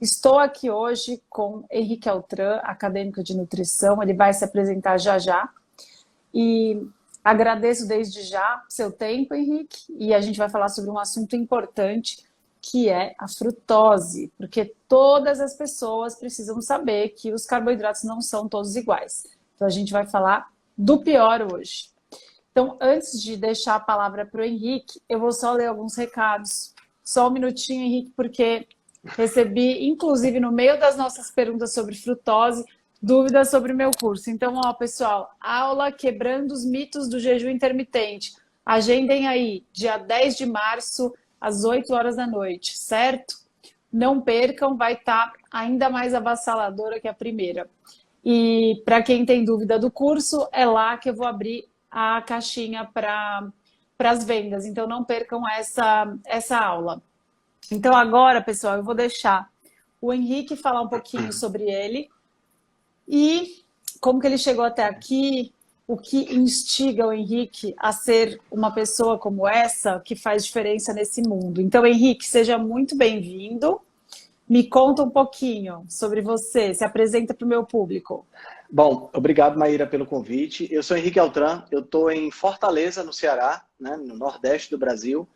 Estou aqui hoje com Henrique Altran, acadêmico de nutrição. Ele vai se apresentar já já. E agradeço desde já seu tempo, Henrique. E a gente vai falar sobre um assunto importante, que é a frutose, porque todas as pessoas precisam saber que os carboidratos não são todos iguais. Então a gente vai falar do pior hoje. Então, antes de deixar a palavra para o Henrique, eu vou só ler alguns recados. Só um minutinho, Henrique, porque recebi, inclusive, no meio das nossas perguntas sobre frutose, dúvidas sobre o meu curso. Então, ó, pessoal, aula Quebrando os Mitos do Jejum Intermitente. Agendem aí, dia 10 de março, às 8 horas da noite, certo? Não percam, vai estar ainda mais avassaladora que a primeira. E para quem tem dúvida do curso, é lá que eu vou abrir a caixinha para as vendas. Então, não percam essa aula. Então, agora, pessoal, eu vou deixar o Henrique falar um pouquinho sobre ele e como que ele chegou até aqui, o que instiga o Henrique a ser uma pessoa como essa, que faz diferença nesse mundo. Então, Henrique, seja muito bem-vindo. Me conta um pouquinho sobre você, se apresenta para o meu público. Bom, obrigado, Maíra, pelo convite. Eu sou Henrique Altran, eu estou em Fortaleza, no Ceará, né, no nordeste do Brasil,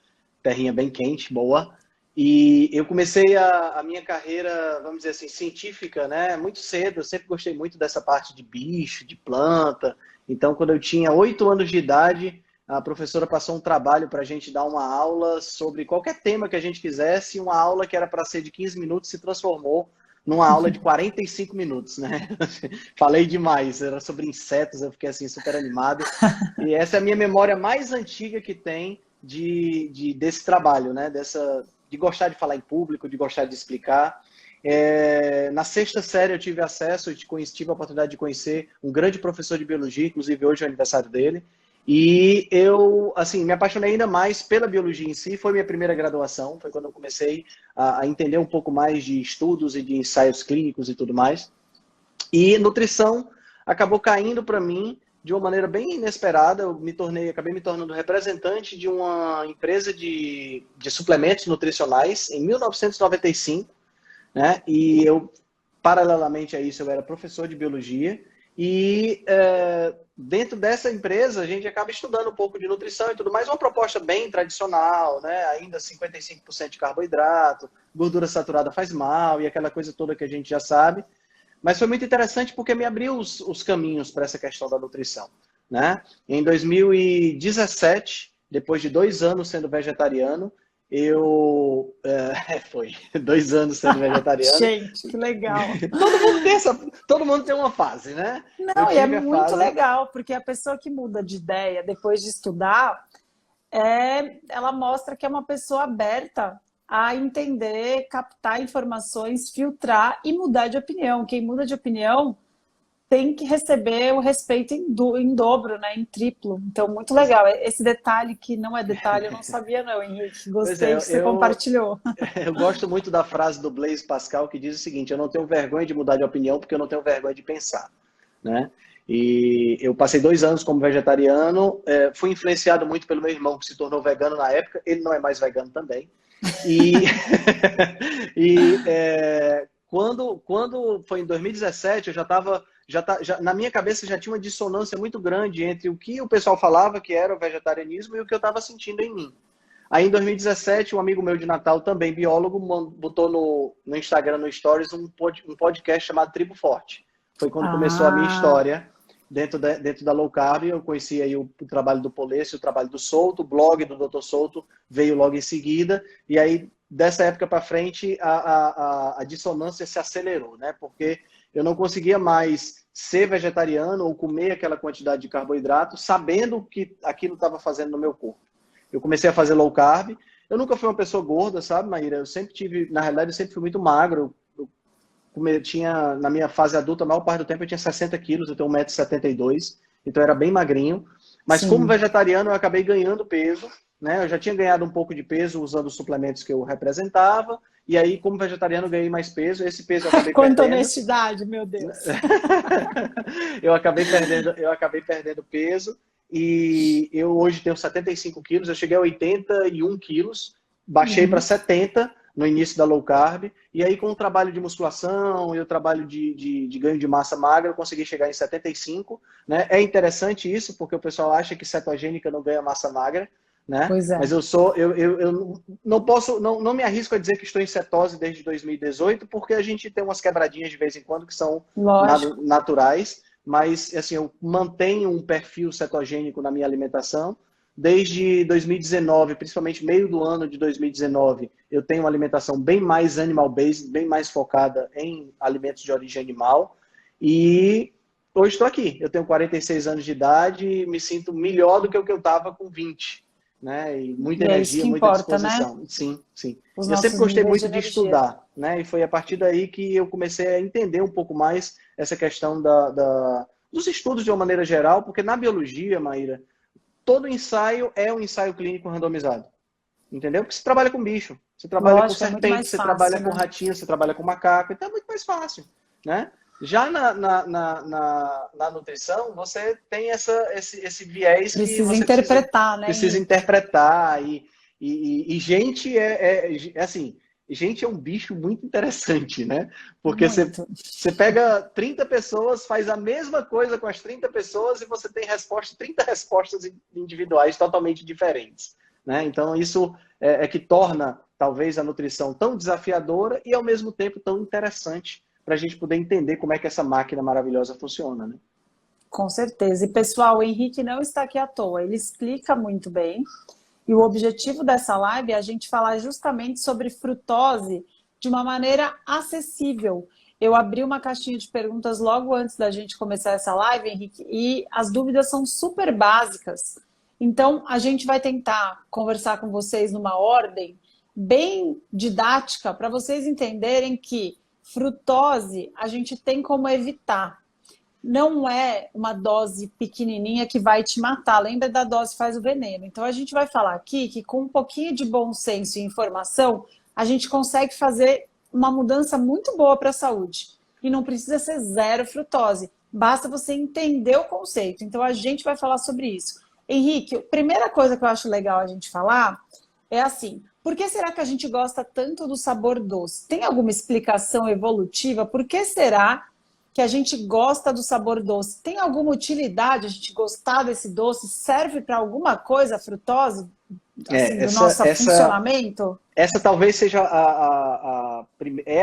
terrinha bem quente, boa. E eu comecei a minha carreira, vamos dizer assim, científica, né, muito cedo. Eu sempre gostei muito dessa parte de bicho, de planta. Então, quando eu tinha 8 anos de idade, a professora passou um trabalho para a gente dar uma aula sobre qualquer tema que a gente quisesse. Uma aula que era para ser de 15 minutos se transformou numa aula de 45 minutos, né? Falei demais, era sobre insetos, eu fiquei assim super animado. E essa é a minha memória mais antiga que tem desse trabalho, né? De gostar de falar em público, de gostar de explicar. Na sexta série eu tive acesso, tive a oportunidade de conhecer um grande professor de biologia, inclusive hoje é o aniversário dele. E eu, assim, me apaixonei ainda mais pela biologia em si. Foi minha primeira graduação, foi quando eu comecei a entender um pouco mais de estudos e de ensaios clínicos e tudo mais. E nutrição acabou caindo para mim de uma maneira bem inesperada. Acabei me tornando representante de uma empresa de suplementos nutricionais em 1995, né? E eu, paralelamente a isso, eu era professor de biologia. E dentro dessa empresa a gente acaba estudando um pouco de nutrição e tudo mais, uma proposta bem tradicional, né? Ainda 55% de carboidrato, gordura saturada faz mal e aquela coisa toda que a gente já sabe. Mas foi muito interessante porque me abriu os caminhos para essa questão da nutrição, né? Em 2017, depois de 2 anos sendo vegetariano, foi 2 anos sendo vegetariano. Gente, que legal. Todo mundo tem uma fase, né? Eu Não, e é tive a muito fase. legal, porque a pessoa que muda de ideia depois de estudar, ela mostra que é uma pessoa aberta a entender, captar informações, filtrar e mudar de opinião. Quem muda de opinião tem que receber o respeito em dobro, né? Em triplo. Então, muito legal. Esse detalhe que não é detalhe, eu não sabia não, Henrique. Pois é, Gostei que você compartilhou. eu gosto muito da frase do Blaise Pascal que diz o seguinte: eu não tenho vergonha de mudar de opinião porque eu não tenho vergonha de pensar, né? E eu passei 2 anos como vegetariano, fui influenciado muito pelo meu irmão que se tornou vegano na época. Ele não é mais vegano também. E, quando foi em 2017, eu na minha cabeça já tinha uma dissonância muito grande entre o que o pessoal falava que era o vegetarianismo e o que eu estava sentindo em mim. Aí em 2017, um amigo meu de Natal, também biólogo, botou no Instagram, no Stories, um podcast chamado Tribo Forte. Foi quando começou a minha história dentro da low carb. Eu conheci aí o trabalho do Polesse, o trabalho do Souto, o blog do Dr. Souto veio logo em seguida. E aí, dessa época para frente, a dissonância se acelerou, né? Porque eu não conseguia mais ser vegetariano ou comer aquela quantidade de carboidrato, sabendo o que aquilo estava fazendo no meu corpo. Eu comecei a fazer low carb. Eu nunca fui uma pessoa gorda, sabe, Maíra? Eu sempre tive, na realidade, eu sempre fui muito magro. Na minha fase adulta, a maior parte do tempo eu tinha 60 quilos, eu tenho 1,72 m, então eu era bem magrinho. Mas como vegetariano eu acabei ganhando peso, né? Eu já tinha ganhado um pouco de peso usando os suplementos que eu representava, e aí como vegetariano eu ganhei mais peso, esse peso eu acabei perdendo. Quanta honestidade, meu Deus! eu acabei perdendo peso, e eu hoje tenho 75 quilos, eu cheguei a 81 quilos, baixei para 70, no início da low carb, e aí com o trabalho de musculação e o trabalho de ganho de massa magra, eu consegui chegar em 75, né? É interessante isso, porque o pessoal acha que cetogênica não ganha massa magra, né? Pois é. Mas eu não posso, não me arrisco a dizer que estou em cetose desde 2018, porque a gente tem umas quebradinhas de vez em quando que são Lógico. naturais, mas assim, eu mantenho um perfil cetogênico na minha alimentação. Desde 2019, principalmente meio do ano de 2019, eu tenho uma alimentação bem mais animal-based, bem mais focada em alimentos de origem animal. E hoje estou aqui. Eu tenho 46 anos de idade e me sinto melhor do que o que eu estava com 20, né? E muita E é isso energia, que muita importa, né? disposição. Sim, sim. Os Eu sempre nossos gostei níveis de muito de energia. estudar, né? E foi a partir daí que eu comecei a entender um pouco mais essa questão dos estudos de uma maneira geral, porque na biologia, Maíra, todo ensaio é um ensaio clínico randomizado. Entendeu? Porque você trabalha com bicho, você trabalha com Lógico, é muito serpente, mais você trabalha fácil, com né? ratinho, você trabalha com macaco, então é muito mais fácil, né? Já na nutrição, você tem esse viés que Precisa você interpretar, né, precisa Henrique? interpretar. E gente assim, gente é um bicho muito interessante, né? Porque Muito. você pega 30 pessoas, faz a mesma coisa com as 30 pessoas e você tem 30 respostas individuais totalmente diferentes, né? Então, isso é que torna, talvez, a nutrição tão desafiadora e, ao mesmo tempo, tão interessante para a gente poder entender como é que essa máquina maravilhosa funciona, né? Com certeza. E, pessoal, o Henrique não está aqui à toa. Ele explica muito bem. E o objetivo dessa live é a gente falar justamente sobre frutose de uma maneira acessível. Eu abri uma caixinha de perguntas logo antes da gente começar essa live, Henrique, e as dúvidas são super básicas. Então, a gente vai tentar conversar com vocês numa ordem bem didática para vocês entenderem que frutose a gente tem como evitar. Não é uma dose pequenininha que vai te matar. Lembra da dose faz o veneno. Então, a gente vai falar aqui que com um pouquinho de bom senso e informação, a gente consegue fazer uma mudança muito boa para a saúde. E não precisa ser zero frutose. Basta você entender o conceito. Então, a gente vai falar sobre isso. Henrique, a primeira coisa que eu acho legal a gente falar é assim, por que será que a gente gosta tanto do sabor doce? Tem alguma explicação evolutiva? Por que será que a gente gosta do sabor doce? Tem alguma utilidade a gente gostar desse doce? Serve para alguma coisa a frutose, assim, É, do nosso funcionamento? essa talvez seja a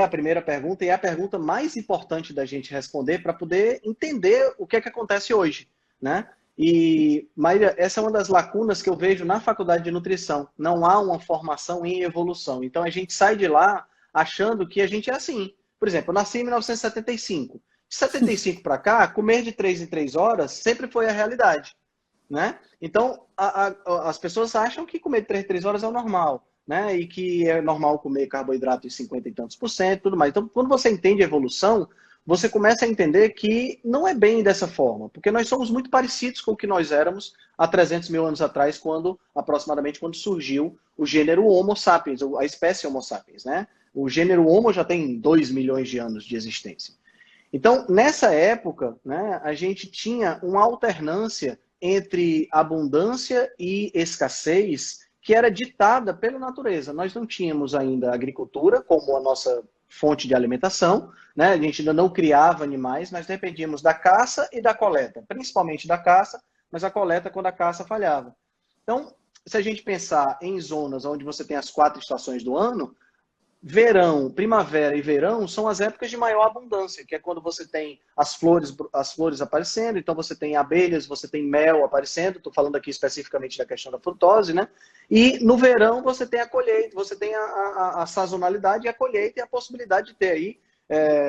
primeira pergunta e é a pergunta mais importante da gente responder para poder entender o que é que acontece hoje, né? E, Maíra, essa é uma das lacunas que eu vejo na faculdade de nutrição. Não há uma formação em evolução. Então, a gente sai de lá achando que a gente é assim. Por exemplo, eu nasci em 1975. De 75 para cá, comer de 3 em 3 horas sempre foi a realidade, né? Então, as pessoas acham que comer de 3 em 3 horas é o normal, né? E que é normal comer carboidrato de 50 e tantos por cento, tudo mais. Então, quando você entende a evolução, você começa a entender que não é bem dessa forma, porque nós somos muito parecidos com o que nós éramos há 300 mil anos atrás, aproximadamente quando surgiu o gênero Homo sapiens, a espécie Homo sapiens, né? O gênero Homo já tem 2 milhões de anos de existência. Então, nessa época, né, a gente tinha uma alternância entre abundância e escassez que era ditada pela natureza. Nós não tínhamos ainda agricultura como a nossa fonte de alimentação, né? A gente ainda não criava animais, nós dependíamos da caça e da coleta, principalmente da caça, mas a coleta quando a caça falhava. Então, se a gente pensar em zonas onde você tem as 4 estações do ano, verão, primavera e verão são as épocas de maior abundância, que é quando você tem as flores aparecendo, então você tem abelhas, você tem mel aparecendo, estou falando aqui especificamente da questão da frutose, né? E no verão você tem a colheita, você tem a sazonalidade e a colheita e a possibilidade de ter aí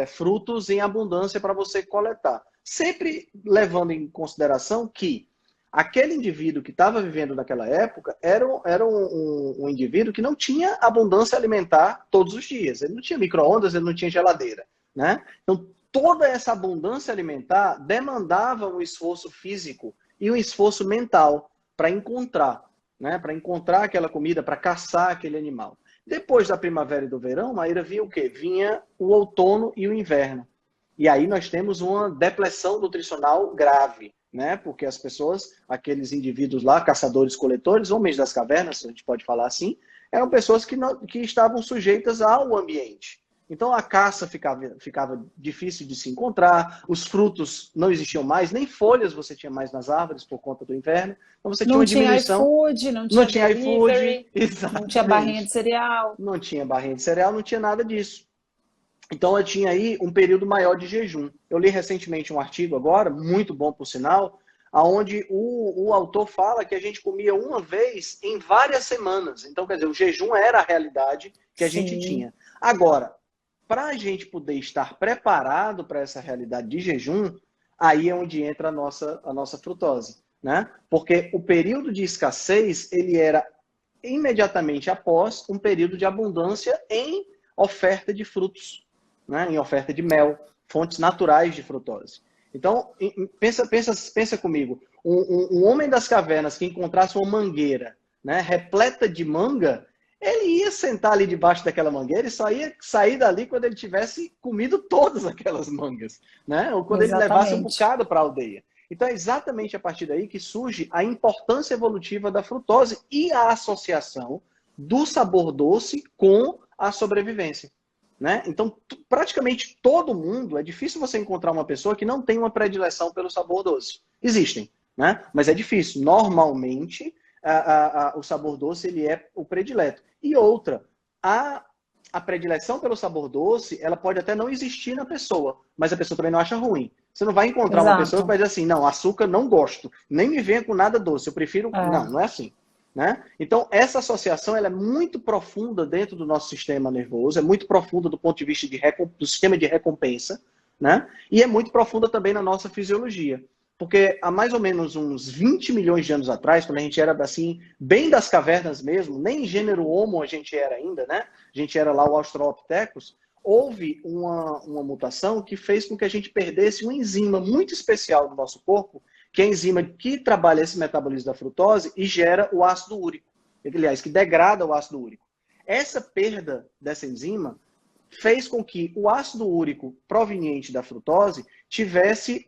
frutos em abundância para você coletar. Sempre levando em consideração que aquele indivíduo que estava vivendo naquela época era um indivíduo que não tinha abundância alimentar todos os dias. Ele não tinha micro-ondas, ele não tinha geladeira, né? Então, toda essa abundância alimentar demandava um esforço físico e um esforço mental para encontrar, né? Para encontrar aquela comida, para caçar aquele animal. Depois da primavera e do verão, Maíra, vinha o quê? Vinha o outono e o inverno. E aí nós temos uma depressão nutricional grave, né? Porque as pessoas, aqueles indivíduos lá, caçadores-coletores, homens das cavernas, a gente pode falar assim, eram pessoas que estavam sujeitas ao ambiente. Então a caça ficava difícil de se encontrar, os frutos não existiam mais, nem folhas você tinha mais nas árvores por conta do inverno. Então você tinha Não uma tinha diminuição. iFood, não Não tinha tinha iFood, delivery, não tinha barrinha de exatamente. cereal. Não tinha barrinha de cereal, não tinha nada disso. Então eu tinha aí um período maior de jejum. Eu li recentemente um artigo agora, muito bom por sinal, onde o autor fala que a gente comia uma vez em várias semanas. Então, quer dizer, o jejum era a realidade que a gente Sim, tinha. Agora, para a gente poder estar preparado para essa realidade de jejum, aí é onde entra a nossa frutose, né? Porque o período de escassez, ele era imediatamente após um período de abundância em oferta de frutos, né? Em oferta de mel, fontes naturais de frutose. Então, pensa comigo, um homem das cavernas que encontrasse uma mangueira, né, repleta de manga, ele ia sentar ali debaixo daquela mangueira e só ia sair dali quando ele tivesse comido todas aquelas mangas, né? Ou quando ele levasse um exatamente. bocado para a aldeia. Então é exatamente a partir daí que surge a importância evolutiva da frutose e a associação do sabor doce com a sobrevivência. Né? Então, praticamente todo mundo, é difícil você encontrar uma pessoa que não tem uma predileção pelo sabor doce. Existem, né? Mas é difícil. Normalmente, o sabor doce ele é o predileto. E outra, a predileção pelo sabor doce, ela pode até não existir na pessoa, mas a pessoa também não acha ruim. Você não vai encontrar uma pessoa que Exato. vai dizer assim, não, açúcar não gosto, nem me venha com nada doce, eu prefiro... Não, É, não é assim. Né? Então, essa associação ela é muito profunda dentro do nosso sistema nervoso, é muito profunda do ponto de vista do sistema de recompensa, né? E é muito profunda também na nossa fisiologia. Porque há mais ou menos uns 20 milhões de anos atrás, quando a gente era assim, bem das cavernas mesmo, nem gênero Homo a gente era ainda, né? A gente era lá o Australopithecus, houve uma mutação que fez com que a gente perdesse uma enzima muito especial do nosso corpo, que é a enzima que trabalha esse metabolismo da frutose e gera o ácido úrico. Aliás, que degrada o ácido úrico. Essa perda dessa enzima fez com que o ácido úrico proveniente da frutose tivesse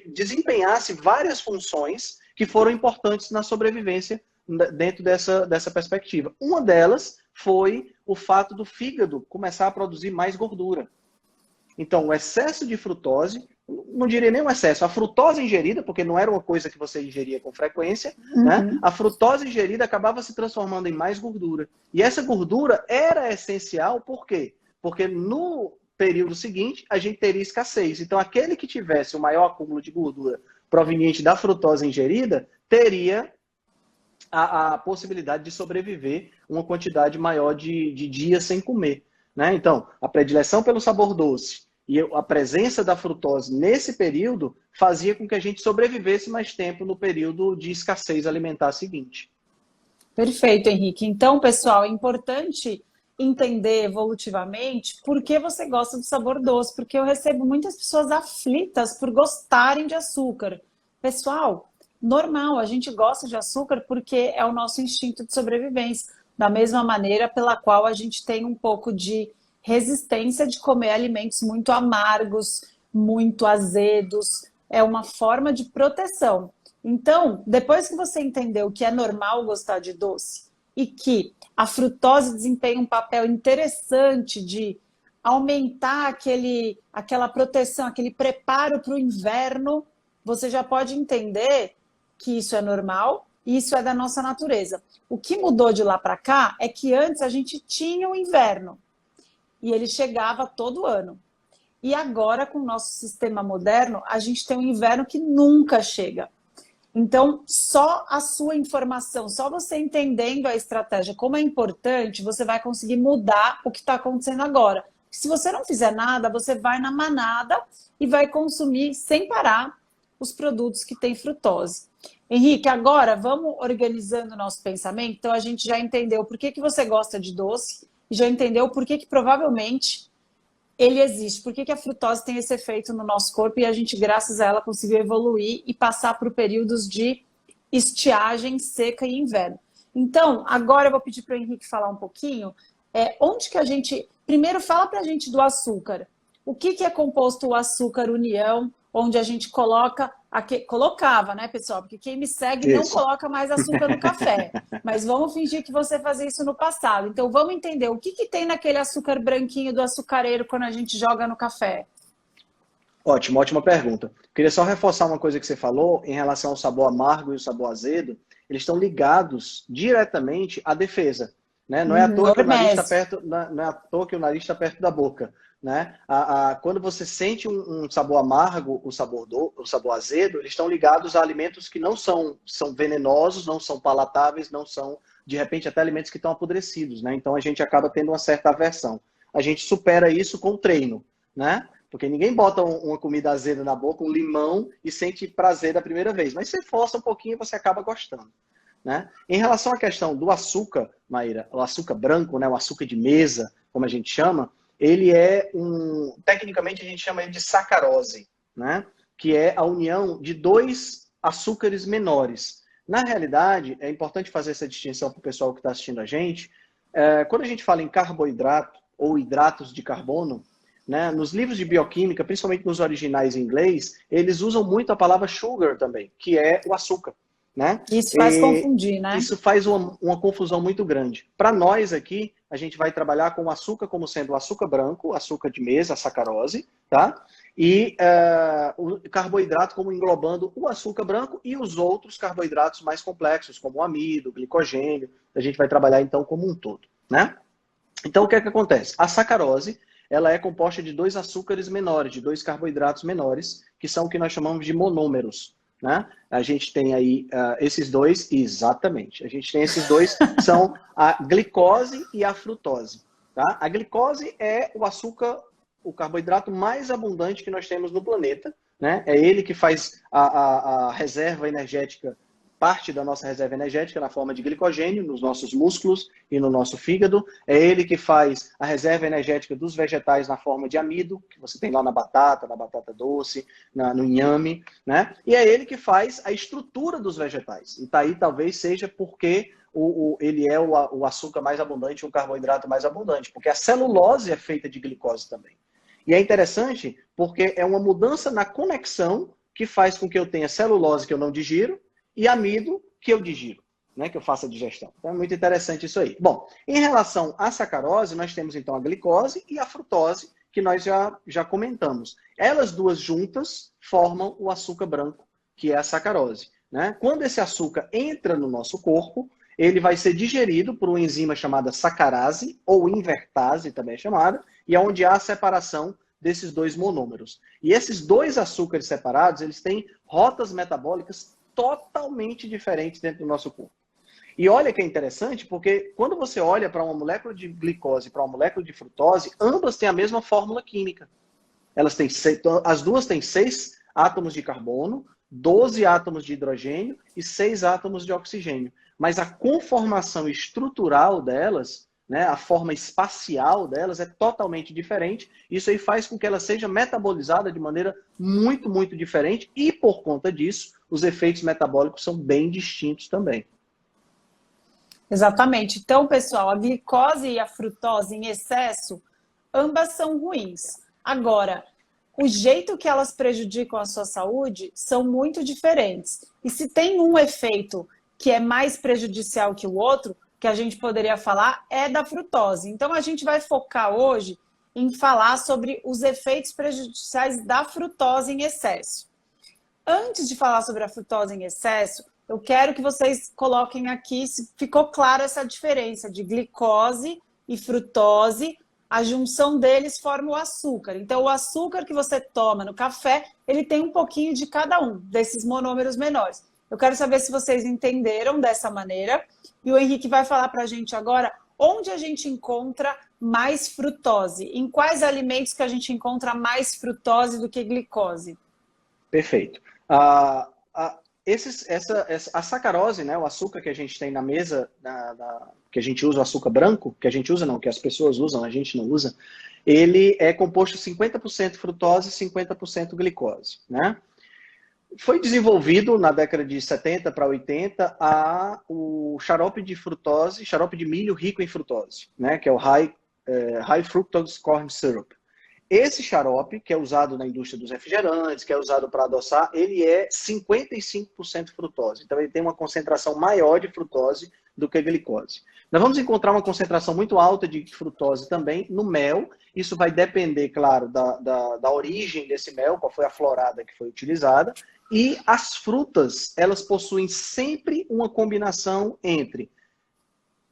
desempenhasse várias funções que foram importantes na sobrevivência dentro dessa perspectiva. Uma delas foi o fato do fígado começar a produzir mais gordura. Então, o excesso de frutose, não diria nem o excesso, a frutose ingerida, porque não era uma coisa que você ingeria com frequência, né? uhum, A frutose ingerida acabava se transformando em mais gordura. E essa gordura era essencial, por quê? Porque no período seguinte, a gente teria escassez. Então, aquele que tivesse o maior acúmulo de gordura proveniente da frutose ingerida, teria a possibilidade de sobreviver uma quantidade maior de dias sem comer. Né? Então, a predileção pelo sabor doce e a presença da frutose nesse período fazia com que a gente sobrevivesse mais tempo no período de escassez alimentar seguinte. perfeito, Henrique. Então, pessoal, é importante entender evolutivamente por que você gosta do sabor doce, porque eu recebo muitas pessoas aflitas por gostarem de açúcar. Pessoal, normal, a gente gosta de açúcar porque é o nosso instinto de sobrevivência, da mesma maneira pela qual a gente tem um pouco de resistência de comer alimentos muito amargos, muito azedos, é uma forma de proteção. Então, depois que você entendeu que é normal gostar de doce e que a frutose desempenha um papel interessante de aumentar aquela proteção, aquele preparo para o inverno, você já pode entender que isso é normal e isso é da nossa natureza. O que mudou de lá para cá é que antes a gente tinha o inverno e ele chegava todo ano. E agora, com o nosso sistema moderno, a gente tem um inverno que nunca chega. Então, só a sua informação, só você entendendo a estratégia, como é importante, você vai conseguir mudar o que está acontecendo agora. Se você não fizer nada, você vai na manada e vai consumir sem parar os produtos que têm frutose. Henrique, agora vamos organizando o nosso pensamento. Então, a gente já entendeu por que você gosta de doce e já entendeu por que provavelmente ele existe. Por que a frutose tem esse efeito no nosso corpo e a gente, graças a ela, conseguiu evoluir e passar por períodos de estiagem, seca e inverno. Então, agora eu vou pedir para o Henrique falar um pouquinho onde que a gente... Primeiro, fala para a gente do açúcar. O que é composto o açúcar união, onde a gente coloca colocava, né, pessoal? Porque quem me segue não Isso. coloca mais açúcar no café. Mas vamos fingir que você fazia isso no passado. Então vamos entender o que que tem naquele açúcar branquinho do açucareiro quando a gente joga no café. Ótimo, ótima pergunta. Queria só reforçar uma coisa que você falou em relação ao sabor amargo e o sabor azedo. Eles estão ligados diretamente à defesa, né? Não é à toa que o nariz está perto, não é à toa que o nariz está perto da boca, né? Quando você sente um sabor amargo, o sabor azedo, eles estão ligados a alimentos que não são venenosos, não são palatáveis, não são, de repente, até alimentos que estão apodrecidos, né? Então a gente acaba tendo uma certa aversão. A gente supera isso com treino, né? Porque ninguém bota uma comida azeda na boca, um limão, e sente prazer da primeira vez. Mas você força um pouquinho e você acaba gostando, né? Em relação à questão do açúcar, Maíra, o açúcar branco, né, o açúcar de mesa, como a gente chama, ele é tecnicamente a gente chama ele de sacarose, né? Que é a união de dois açúcares menores. Na realidade, é importante fazer essa distinção para o pessoal que está assistindo a gente. Quando a gente fala em carboidrato ou hidratos de carbono, né, nos livros de bioquímica, principalmente nos originais em inglês, eles usam muito a palavra sugar também, que é o açúcar, né? Isso faz confundir, né? Isso faz uma confusão muito grande. Para nós aqui, a gente vai trabalhar com o açúcar como sendo o açúcar branco, açúcar de mesa, a sacarose, tá? E o carboidrato como englobando o açúcar branco e os outros carboidratos mais complexos, como o amido, o glicogênio. A gente vai trabalhar então como um todo, né? Então o que é que acontece? A sacarose, ela é composta de dois açúcares menores, de dois carboidratos menores, que são o que nós chamamos de monômeros, né? A gente tem aí esses dois, exatamente. A gente tem esses dois, são a glicose e a frutose, tá? A glicose é o açúcar, o carboidrato mais abundante que nós temos no planeta, né? É ele que faz a reserva energética, parte da nossa reserva energética na forma de glicogênio nos nossos músculos e no nosso fígado. É ele que faz a reserva energética dos vegetais na forma de amido, que você tem lá na batata doce, no inhame, né? E é ele que faz a estrutura dos vegetais. E tá aí talvez seja porque ele é o açúcar mais abundante, o carboidrato mais abundante, porque a celulose é feita de glicose também. E é interessante porque é uma mudança na conexão que faz com que eu tenha celulose que eu não digiro e amido que eu digiro, né, que eu faço a digestão. Então é muito interessante isso aí. Bom, em relação à sacarose, nós temos então a glicose e a frutose, que nós já comentamos. Elas duas juntas formam o açúcar branco, que é a sacarose, né? Quando esse açúcar entra no nosso corpo, ele vai ser digerido por uma enzima chamada sacarase, ou invertase também é chamada, e é onde há a separação desses dois monômeros. E esses dois açúcares separados, eles têm rotas metabólicas totalmente diferentes dentro do nosso corpo. E olha que é interessante, porque quando você olha para uma molécula de glicose e para uma molécula de frutose, ambas têm a mesma fórmula química. As duas têm 6 átomos de carbono, 12 átomos de hidrogênio e 6 átomos de oxigênio. Mas a conformação estrutural delas, né, a forma espacial delas é totalmente diferente. Isso aí faz com que ela seja metabolizada de maneira muito, muito diferente e, por conta disso, os efeitos metabólicos são bem distintos também. Exatamente. Então, pessoal, a glicose e a frutose em excesso, ambas são ruins. Agora, o jeito que elas prejudicam a sua saúde são muito diferentes. E se tem um efeito que é mais prejudicial que o outro, que a gente poderia falar, é da frutose. Então, a gente vai focar hoje em falar sobre os efeitos prejudiciais da frutose em excesso. Antes de falar sobre a frutose em excesso, eu quero que vocês coloquem aqui se ficou claro essa diferença de glicose e frutose. A junção deles forma o açúcar. Então, o açúcar que você toma no café, ele tem um pouquinho de cada um desses monômeros menores. Eu quero saber se vocês entenderam dessa maneira. E o Henrique vai falar para a gente agora onde a gente encontra mais frutose. Em quais alimentos que a gente encontra mais frutose do que glicose? Perfeito. A sacarose, né, o açúcar que a gente tem na mesa, que a gente usa, o açúcar branco, que a gente usa não, que as pessoas usam, a gente não usa, ele é composto 50% frutose e 50% glicose, né? Foi desenvolvido na década de 70 para 80 o xarope de frutose, xarope de milho rico em frutose, né, que é o High Fructose Corn Syrup. Esse xarope, que é usado na indústria dos refrigerantes, que é usado para adoçar, ele é 55% frutose. Então, ele tem uma concentração maior de frutose do que a glicose. Nós vamos encontrar uma concentração muito alta de frutose também no mel. Isso vai depender, claro, da origem desse mel, qual foi a florada que foi utilizada. E as frutas, elas possuem sempre uma combinação entre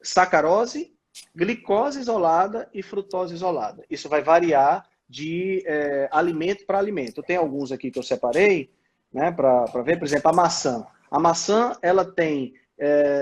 sacarose, glicose isolada e frutose isolada. Isso vai variar de alimento para alimento. Tem alguns aqui que eu separei, né, para ver, por exemplo, a maçã. A maçã, ela tem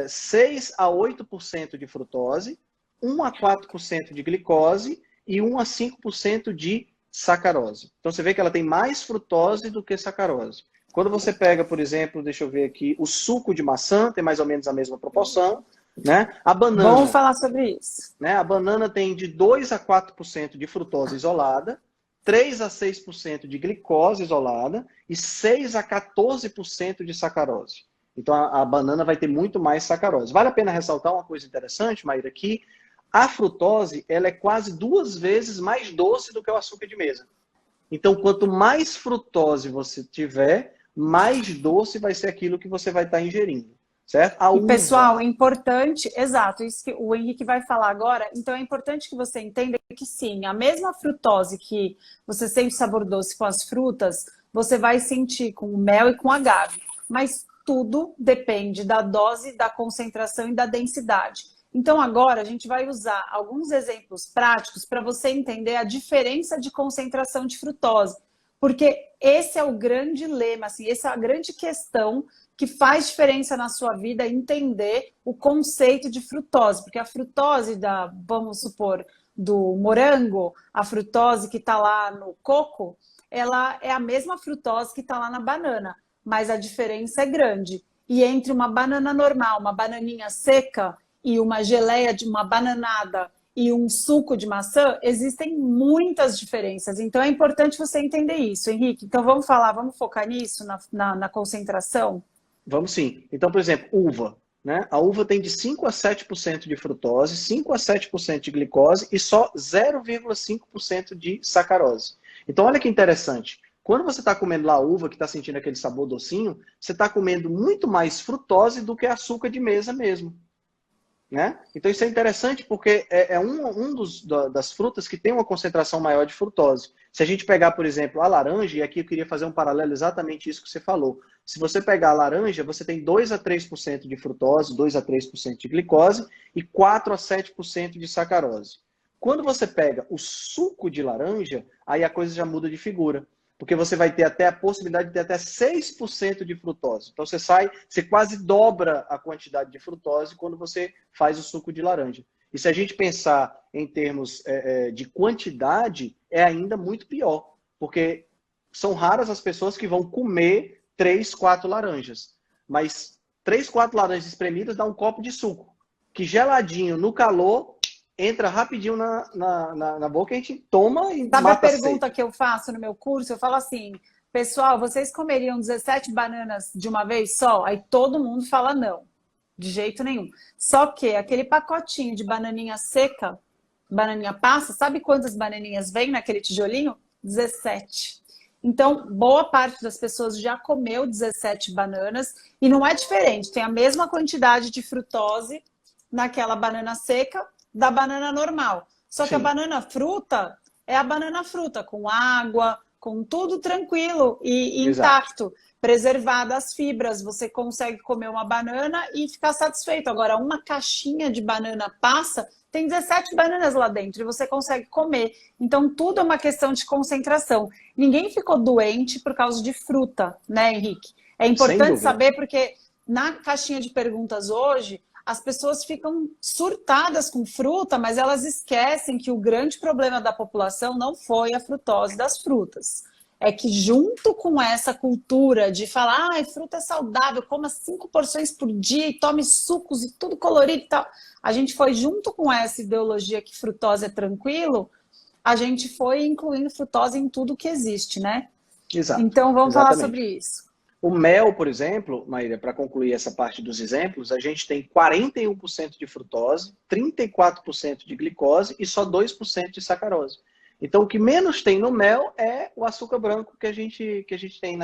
6 a 8% de frutose, 1 a 4% de glicose e 1 a 5% de sacarose. Então, você vê que ela tem mais frutose do que sacarose. Quando você pega, por exemplo, deixa eu ver aqui, o suco de maçã, tem mais ou menos a mesma proporção, né? A banana. Vamos falar sobre isso. Né? A banana tem de 2 a 4% de frutose isolada, 3 a 6% de glicose isolada e 6 a 14% de sacarose. Então, a banana vai ter muito mais sacarose. Vale a pena ressaltar uma coisa interessante, Maíra, que a frutose ela é quase 2 vezes mais doce do que o açúcar de mesa. Então, quanto mais frutose você tiver, mais doce vai ser aquilo que você vai estar ingerindo. Certo? A uva. Pessoal, é importante, exato, isso que o Henrique vai falar agora, então é importante que você entenda que sim, a mesma frutose que você sente sabor doce com as frutas, você vai sentir com o mel e com o agave, mas tudo depende da dose, da concentração e da densidade. Então agora a gente vai usar alguns exemplos práticos para você entender a diferença de concentração de frutose, porque esse é o grande lema, assim, essa é a grande questão que faz diferença na sua vida entender o conceito de frutose, porque a frutose vamos supor, do morango, a frutose que está lá no coco, ela é a mesma frutose que está lá na banana, mas a diferença é grande. E entre uma banana normal, uma bananinha seca e uma geleia de uma bananada e um suco de maçã, existem muitas diferenças. Então é importante você entender isso, Henrique. Então vamos focar nisso, na concentração? Vamos sim. Então, por exemplo, uva. Né? A uva tem de 5 a 7% de frutose, 5 a 7% de glicose e só 0,5% de sacarose. Então, olha que interessante. Quando você está comendo lá a uva, que está sentindo aquele sabor docinho, você está comendo muito mais frutose do que açúcar de mesa mesmo. Né? Então, isso é interessante porque é das frutas que tem uma concentração maior de frutose. Se a gente pegar, por exemplo, a laranja, e aqui eu queria fazer um paralelo exatamente isso que você falou. Se você pegar a laranja, você tem 2 a 3% de frutose, 2 a 3% de glicose e 4 a 7% de sacarose. Quando você pega o suco de laranja, aí a coisa já muda de figura. Porque você vai ter até a possibilidade de ter até 6% de frutose. Então você quase dobra a quantidade de frutose quando você faz o suco de laranja. E se a gente pensar em termos de quantidade, é ainda muito pior. Porque são raras as pessoas que vão comer 3, 4 laranjas. Mas 3, 4 laranjas espremidas dá um copo de suco. Que geladinho, no calor, entra rapidinho na boca, a gente toma e Sabe mata a pergunta que eu faço no meu curso? Eu falo assim, pessoal, vocês comeriam 17 bananas de uma vez só? Aí todo mundo fala não, de jeito nenhum. Só que aquele pacotinho de bananinha seca, bananinha passa, sabe quantas bananinhas vem naquele tijolinho? 17. Então, boa parte das pessoas já comeu 17 bananas e não é diferente, tem a mesma quantidade de frutose naquela banana seca da banana normal. Só que a banana fruta é a banana fruta, com água, com tudo tranquilo e intacto, preservada as fibras. Você consegue comer uma banana e ficar satisfeito. Agora, uma caixinha de banana passa, tem 17 bananas lá dentro e você consegue comer. Então, tudo é uma questão de concentração. Ninguém ficou doente por causa de fruta, né, Henrique? É importante saber porque na caixinha de perguntas hoje, as pessoas ficam surtadas com fruta, mas elas esquecem que o grande problema da população não foi a frutose das frutas. É que junto com essa cultura de falar, fruta é saudável, coma 5 porções por dia e tome sucos e tudo colorido e tal. A gente foi junto com essa ideologia que frutose é tranquilo, a gente foi incluindo frutose em tudo que existe, né? Exato. Então vamos falar sobre isso. O mel, por exemplo, Maíra, para concluir essa parte dos exemplos, a gente tem 41% de frutose, 34% de glicose e só 2% de sacarose. Então, o que menos tem no mel é o açúcar branco que a gente tem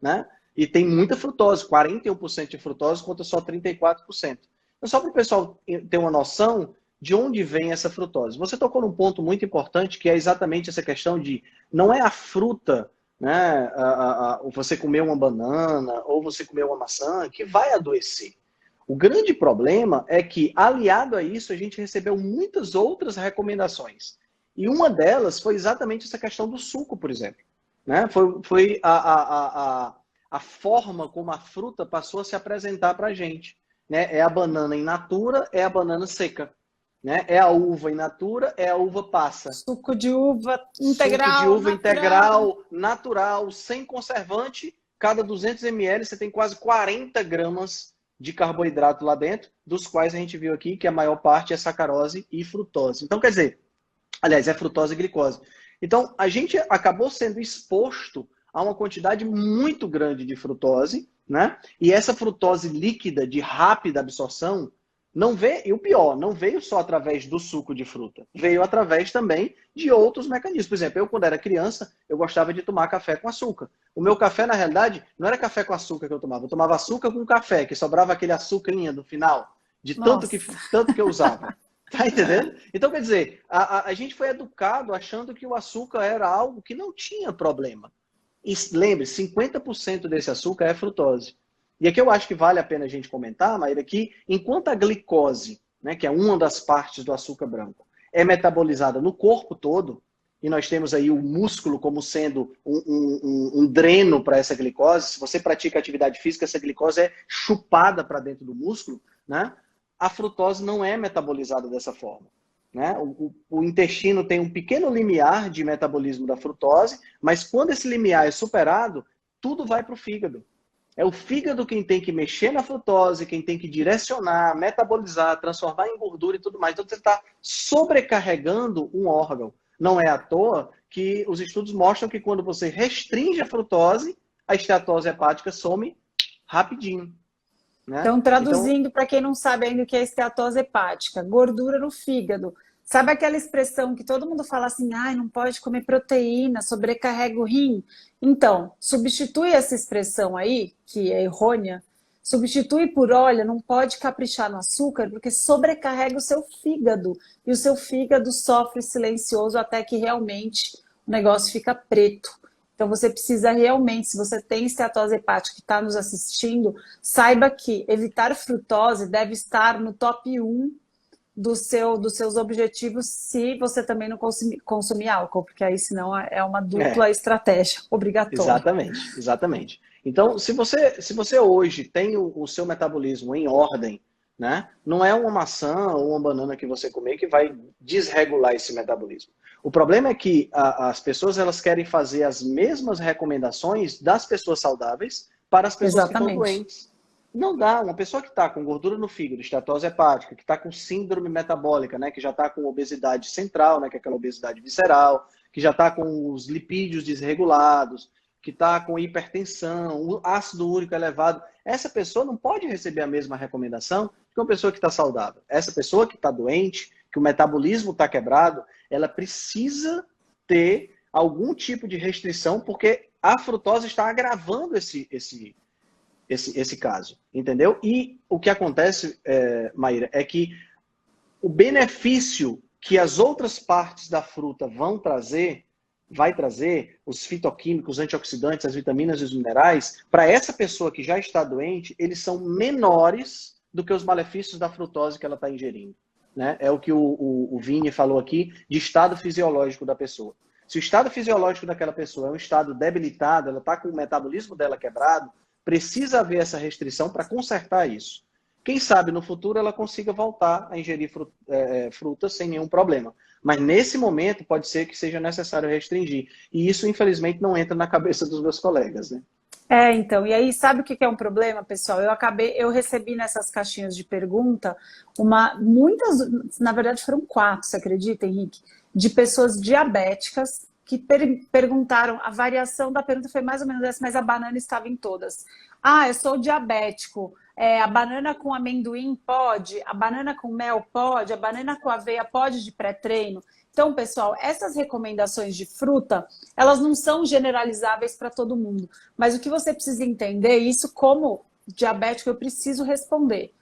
né? E tem muita frutose, 41% de frutose contra só 34%. Então, só para o pessoal ter uma noção de onde vem essa frutose. Você tocou num ponto muito importante, que é exatamente essa questão de não é a fruta, né, você comer uma banana ou você comer uma maçã que vai adoecer. O grande problema é que, aliado a isso, a gente recebeu muitas outras recomendações. E uma delas foi exatamente essa questão do suco, por exemplo. Né? Foi a forma como a fruta passou a se apresentar para a gente. Né? É a banana in natura, é a banana seca. Né? É a uva in natura, é a uva passa. Suco de uva Suco de integral, uva natural. integral, natural, sem conservante. Cada 200 ml você tem quase 40 gramas de carboidrato lá dentro, dos quais a gente viu aqui que a maior parte é sacarose e frutose. Então, quer dizer, aliás, é frutose e glicose. Então, a gente acabou sendo exposto a uma quantidade muito grande de frutose, né? E essa frutose líquida de rápida absorção não veio, e o pior, não veio só através do suco de fruta, veio através também de outros mecanismos. Por exemplo, eu quando era criança, eu gostava de tomar café com açúcar. O meu café, na realidade, não era café com açúcar que eu tomava açúcar com café, que sobrava aquele açúcarinha no final, de tanto que eu usava. Tá entendendo? Então, quer dizer, a gente foi educado achando que o açúcar era algo que não tinha problema. E lembre, 50% desse açúcar é frutose. E aqui eu acho que vale a pena a gente comentar, Maíra, que enquanto a glicose, né, que é uma das partes do açúcar branco, é metabolizada no corpo todo, e nós temos aí o músculo como sendo um dreno para essa glicose, se você pratica atividade física, essa glicose é chupada para dentro do músculo, né? A frutose não é metabolizada dessa forma. Né? O intestino tem um pequeno limiar de metabolismo da frutose, mas quando esse limiar é superado, tudo vai para o fígado. É o fígado quem tem que mexer na frutose, quem tem que direcionar, metabolizar, transformar em gordura e tudo mais. Então você está sobrecarregando um órgão. Não é à toa que os estudos mostram que quando você restringe a frutose, a esteatose hepática some rapidinho. Né? Então, traduzindo para quem não sabe ainda o que é esteatose hepática, gordura no fígado. Sabe aquela expressão que todo mundo fala assim, ah, não pode comer proteína, sobrecarrega o rim? Então, substitui essa expressão aí, que é errônea, substitui por, olha, não pode caprichar no açúcar, porque sobrecarrega o seu fígado. E o seu fígado sofre silencioso até que realmente o negócio fica preto. Então, você precisa realmente, se você tem esteatose hepática que está nos assistindo, saiba que evitar frutose deve estar no top 1 dos seus objetivos se você também não consumir álcool, porque aí senão é uma dupla estratégia obrigatória. Exatamente. Então, se você hoje tem o seu metabolismo em ordem, né, não é uma maçã ou uma banana que você comer que vai desregular esse metabolismo. O problema é que as pessoas elas querem fazer as mesmas recomendações das pessoas saudáveis para as pessoas que estão doentes. Não dá. Uma pessoa que está com gordura no fígado, esteatose hepática, que está com síndrome metabólica, né, que já está com obesidade central, né, que é aquela obesidade visceral, que já está com os lipídios desregulados, que está com hipertensão, o ácido úrico elevado, essa pessoa não pode receber a mesma recomendação que uma pessoa que está saudável. Essa pessoa que está doente, que o metabolismo está quebrado, ela precisa ter algum tipo de restrição, porque a frutose está agravando esse caso, entendeu? E o que acontece, Maíra, é que o benefício que as outras partes da fruta vai trazer, os fitoquímicos, os antioxidantes, as vitaminas e os minerais, para essa pessoa que já está doente, eles são menores do que os malefícios da frutose que ela está ingerindo. Né? É o que o Vini falou aqui, de estado fisiológico da pessoa. Se o estado fisiológico daquela pessoa é um estado debilitado, ela está com o metabolismo dela quebrado, precisa haver essa restrição para consertar isso. Quem sabe no futuro ela consiga voltar a ingerir frutas sem nenhum problema. Mas nesse momento pode ser que seja necessário restringir. E isso, infelizmente, não entra na cabeça dos meus colegas, né? Então, e aí sabe o que é um problema, pessoal? Eu recebi nessas caixinhas de pergunta muitas, na verdade foram 4, você acredita, Henrique? De pessoas diabéticas que perguntaram, a variação da pergunta foi mais ou menos essa, mas a banana estava em todas. Ah, eu sou diabético, a banana com amendoim pode? A banana com mel pode? A banana com aveia pode de pré-treino? Então, pessoal, essas recomendações de fruta, elas não são generalizáveis para todo mundo. Mas o que você precisa entender, isso como diabético eu preciso responder.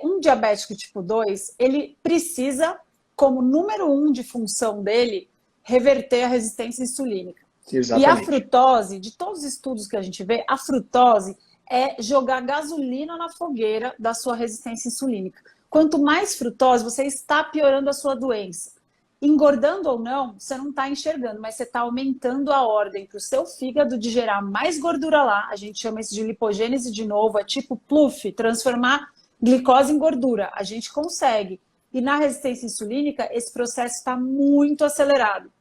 Um diabético tipo 2, ele precisa, como número 1 de função dele, reverter a resistência insulínica. Exatamente. E a frutose, de todos os estudos que a gente vê, a frutose é jogar gasolina na fogueira da sua resistência insulínica. Quanto mais frutose, você está piorando a sua doença. Engordando ou não, você não está enxergando, mas você está aumentando a ordem para o seu fígado de gerar mais gordura lá. A gente chama isso de lipogênese de novo, é tipo PLUF, transformar glicose em gordura. A gente consegue. E na resistência insulínica, esse processo está muito acelerado.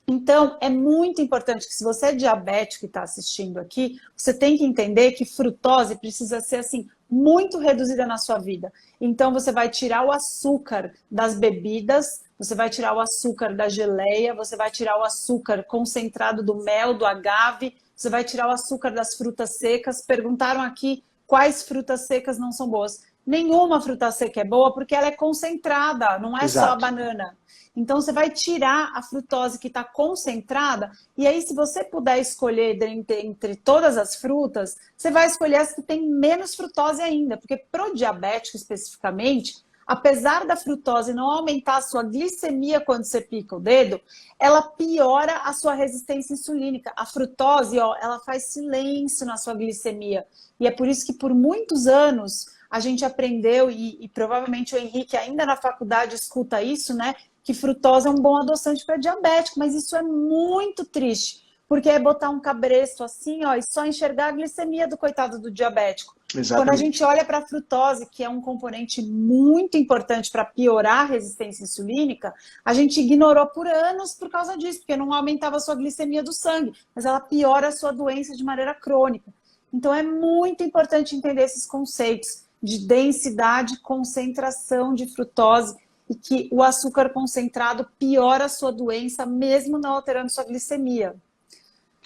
Então, é muito importante que se você é diabético e está assistindo aqui, você tem que entender que frutose precisa ser assim, muito reduzida na sua vida. Então, você vai tirar o açúcar das bebidas, você vai tirar o açúcar da geleia, você vai tirar o açúcar concentrado do mel, do agave, você vai tirar o açúcar das frutas secas. Perguntaram aqui quais frutas secas não são boas. Nenhuma fruta seca é boa porque ela é concentrada, não é só a banana. Então, você vai tirar a frutose que está concentrada e aí, se você puder escolher entre todas as frutas, você vai escolher as que têm menos frutose ainda, porque para o diabético especificamente, apesar da frutose não aumentar a sua glicemia quando você pica o dedo, ela piora a sua resistência insulínica. A frutose, ó, ela faz silêncio na sua glicemia. E é por isso que por muitos anos a gente aprendeu, e provavelmente o Henrique ainda na faculdade escuta isso, né? Que frutose é um bom adoçante para diabético, mas isso é muito triste, porque é botar um cabresto assim, ó, e só enxergar a glicemia do coitado do diabético. Exatamente. Quando a gente olha para a frutose, que é um componente muito importante para piorar a resistência insulínica, a gente ignorou por anos por causa disso, porque não aumentava a sua glicemia do sangue, mas ela piora a sua doença de maneira crônica. Então é muito importante entender esses conceitos de densidade, concentração de frutose, e que o açúcar concentrado piora a sua doença, mesmo não alterando sua glicemia.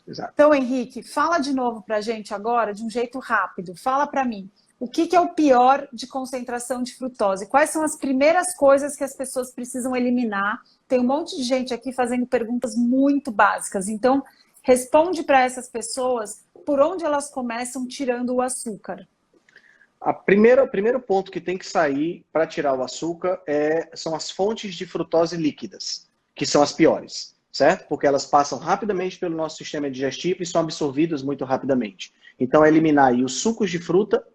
Exato. Então, Henrique, fala de novo para a gente agora, de um jeito rápido. Fala para mim, o que é o pior de concentração de frutose? Quais são as primeiras coisas que as pessoas precisam eliminar? Tem um monte de gente aqui fazendo perguntas muito básicas. Então, responde para essas pessoas por onde elas começam tirando o açúcar. O primeiro ponto que tem que sair para tirar o açúcar são as fontes de frutose líquidas, que são as piores, certo? Porque elas passam rapidamente pelo nosso sistema digestivo e são absorvidas muito rapidamente. Então, eliminar aí os sucos de fruta,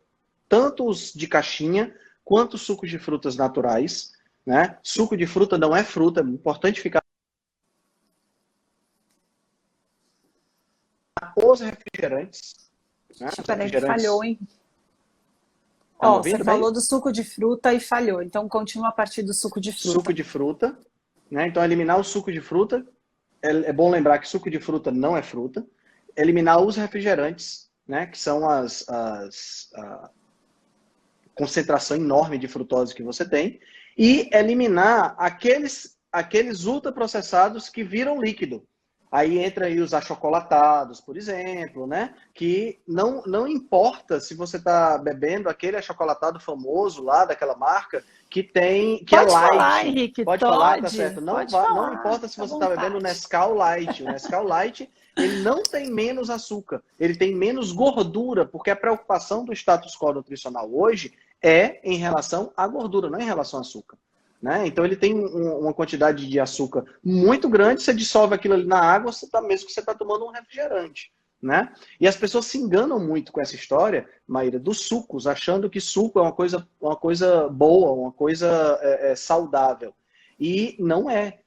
tanto os de caixinha, quanto os sucos de frutas naturais, né? Suco de fruta não é fruta, é importante ficar... Os refrigerantes. Né? Peraí, que falhou, hein? Tá Ó, você falou do suco de fruta e falhou. Então, continua a partir do suco de fruta. Suco de fruta. Né? Então, eliminar o suco de fruta. É bom lembrar que suco de fruta não é fruta. Eliminar os refrigerantes, né? Que são a concentração enorme de frutose que você tem. E eliminar aqueles ultraprocessados que viram líquido. Aí entra aí os achocolatados, por exemplo, né? Que não importa se você está bebendo aquele achocolatado famoso lá daquela marca que tem que pode é light. Falar, Henrique, pode falar, tá certo? Não importa se você está vontade. bebendo o Nescau Light. O Nescau Light, ele não tem menos açúcar, ele tem menos gordura, porque a preocupação do status quo nutricional hoje é em relação à gordura, não em relação ao açúcar. Né? Então ele tem uma quantidade de açúcar muito grande, você dissolve aquilo ali na água, mesmo que você está tomando um refrigerante. Né? E as pessoas se enganam muito com essa história, Maíra, dos sucos, achando que suco é uma coisa boa, uma coisa saudável. E não é,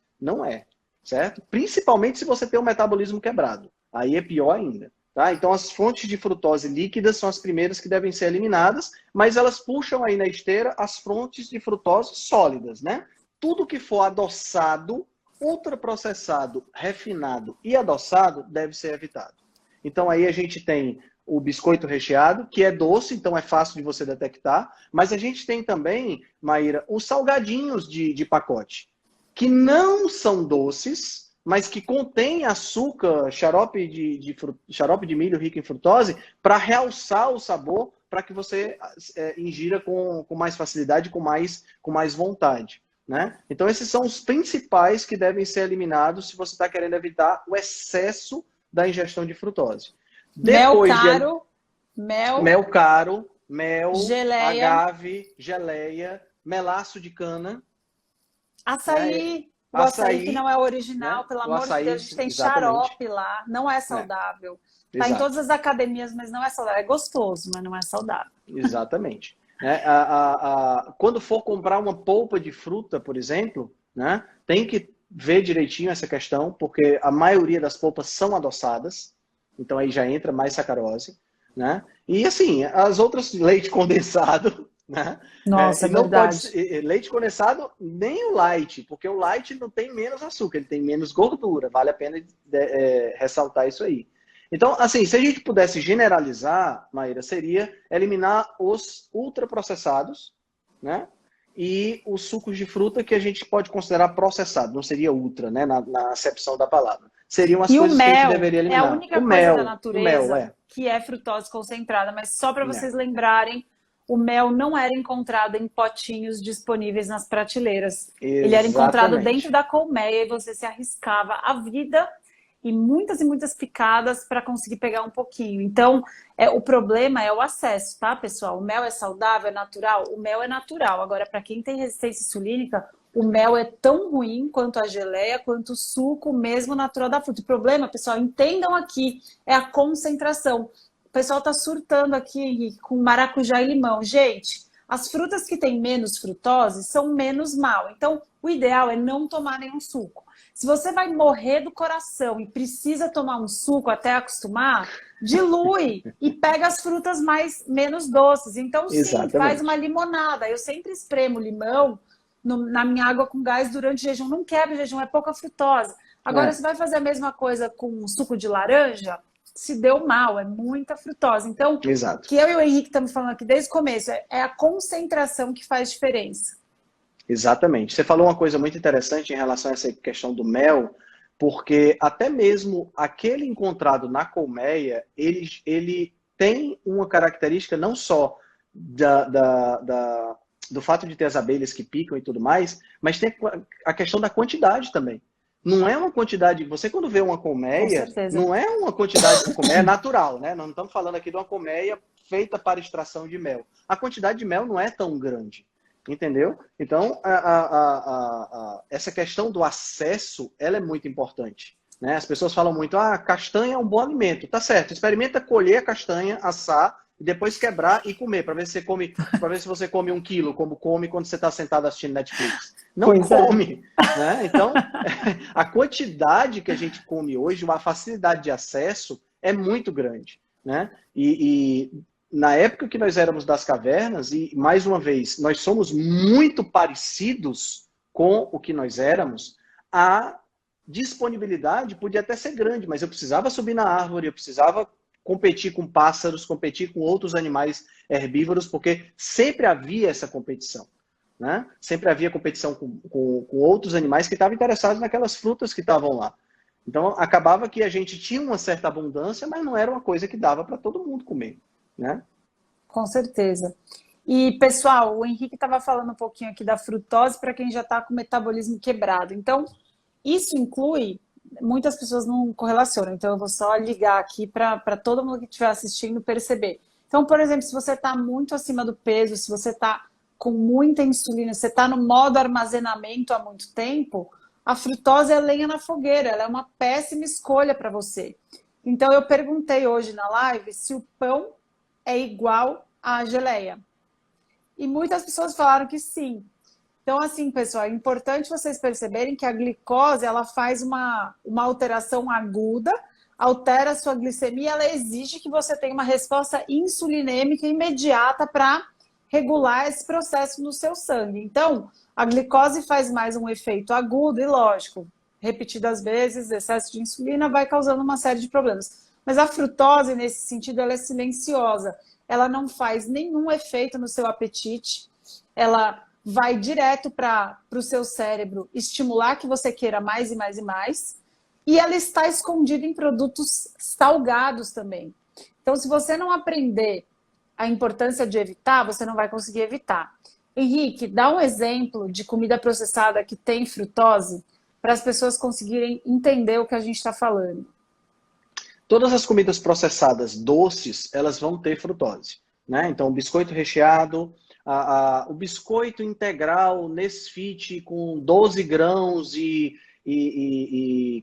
certo? Principalmente se você tem um metabolismo quebrado. Aí é pior ainda. Tá? Então as fontes de frutose líquidas são as primeiras que devem ser eliminadas, mas elas puxam aí na esteira as fontes de frutose sólidas, né? Tudo que for adoçado, ultraprocessado, refinado e adoçado deve ser evitado. Então aí a gente tem o biscoito recheado, que é doce, então é fácil de você detectar, mas a gente tem também, Maíra, os salgadinhos de pacote, que não são doces, mas que contém açúcar, xarope de milho rico em frutose, para realçar o sabor, para que você ingira com mais facilidade, com mais vontade. né? Então, esses são os principais que devem ser eliminados se você está querendo evitar o excesso da ingestão de frutose. Mel Depois de caro, mel, mel caro, mel, geleia, agave, geleia, melaço de cana, né? açaí. O açaí que Açaí, não é original, né? pelo O amor de açaí, Deus, a gente tem exatamente. xarope lá, não é É, saudável. Tá em todas exato. as academias, mas não é saudável. É gostoso, mas não é saudável. Exatamente. Né? Quando for comprar uma polpa de fruta, por exemplo, né, tem que ver direitinho essa questão, porque a maioria das polpas são adoçadas, então aí já entra mais sacarose. Né? E assim, as outras, leite condensado, né? Nossa, E é não pode verdade. ser, leite condensado nem o light, porque o light não tem menos açúcar, ele tem menos gordura, vale a pena ressaltar isso aí. Então, assim, se a gente pudesse generalizar, Maíra, seria eliminar os ultraprocessados, né? E os sucos de fruta que a gente pode considerar processado, não seria ultra, né? Na acepção da palavra. Seriam as E o coisas que a gente mel deveria é a eliminar. única coisa da O mel, natureza que é frutose concentrada, mas só para né? vocês lembrarem, o mel não era encontrado em potinhos disponíveis nas prateleiras. Ele era encontrado dentro Exatamente. da colmeia e você se arriscava a vida e muitas picadas para conseguir pegar um pouquinho. Então, o problema é o acesso, tá, pessoal? O mel é saudável, é natural? O mel é natural. Agora, para quem tem resistência insulínica, o mel é tão ruim quanto a geleia, quanto o suco mesmo natural da fruta. O problema, pessoal, entendam aqui, é a concentração. O pessoal está surtando aqui, Henrique, com maracujá e limão. Gente, as frutas que têm menos frutose são menos mal. Então, o ideal é não tomar nenhum suco. Se você vai morrer do coração e precisa tomar um suco até acostumar, dilui e pega as frutas menos doces. Então, sim, faz uma Exatamente. limonada. Eu sempre espremo limão na minha água com gás durante o jejum. Não quebra o jejum, é pouca frutose. Agora, É, você vai fazer a mesma coisa com suco de laranja? Se deu mal, é muita frutose. Então, o exato. que eu e o Henrique estamos falando aqui desde o começo é a concentração que faz diferença. Exatamente. Você falou uma coisa muito interessante em relação a essa questão do mel, porque até mesmo aquele encontrado na colmeia, ele tem uma característica não só do fato de ter as abelhas que picam e tudo mais, mas tem a questão da quantidade também. Não é uma quantidade. Você, quando vê uma Com colmeia, certeza. não é uma quantidade de colmeia natural, né? Nós não estamos falando aqui de uma colmeia feita para extração de mel. A quantidade de mel não é tão grande. Entendeu? Então, essa questão do acesso, ela é muito importante. Né? As pessoas falam muito, castanha é um bom alimento. Tá certo, experimenta colher a castanha, assar, e depois quebrar e comer, para ver se você come, para ver se você come 1 quilo, como come quando você está sentado assistindo Netflix. Não Pois é. come. Né? Então, a quantidade que a gente come hoje, uma facilidade de acesso, é muito grande. Né? Na época que nós éramos das cavernas, e mais uma vez, nós somos muito parecidos com o que nós éramos, a disponibilidade podia até ser grande, mas eu precisava subir na árvore, eu precisava competir com pássaros, competir com outros animais herbívoros, porque sempre havia essa competição. Né? Sempre havia competição com outros animais que estavam interessados naquelas frutas que estavam lá. Então, acabava que a gente tinha uma certa abundância, mas não era uma coisa que dava para todo mundo comer. Né? Com certeza. E, pessoal, o Henrique estava falando um pouquinho aqui da frutose para quem já está com o metabolismo quebrado. Então, isso inclui, muitas pessoas não correlacionam, então eu vou só ligar aqui para todo mundo que estiver assistindo perceber. Então, por exemplo, se você está muito acima do peso, se você está com muita insulina, se você está no modo armazenamento há muito tempo, a frutose é lenha na fogueira, ela é uma péssima escolha para você. Então, eu perguntei hoje na live se o pão é igual à geleia. E muitas pessoas falaram que sim. Então, assim, pessoal, é importante vocês perceberem que a glicose, ela faz uma alteração aguda, altera a sua glicemia, ela exige que você tenha uma resposta insulinêmica imediata para regular esse processo no seu sangue. Então, a glicose faz mais um efeito agudo e, lógico, repetidas vezes, excesso de insulina vai causando uma série de problemas. Mas a frutose, nesse sentido, ela é silenciosa. Ela não faz nenhum efeito no seu apetite. Ela vai direto para o seu cérebro estimular que você queira mais e mais e mais. E ela está escondida em produtos salgados também. Então, se você não aprender a importância de evitar, você não vai conseguir evitar. Henrique, dá um exemplo de comida processada que tem frutose para as pessoas conseguirem entender o que a gente está falando. Todas as comidas processadas doces, elas vão ter frutose, né? Então, o biscoito recheado, o biscoito integral Nesfit com 12 grãos e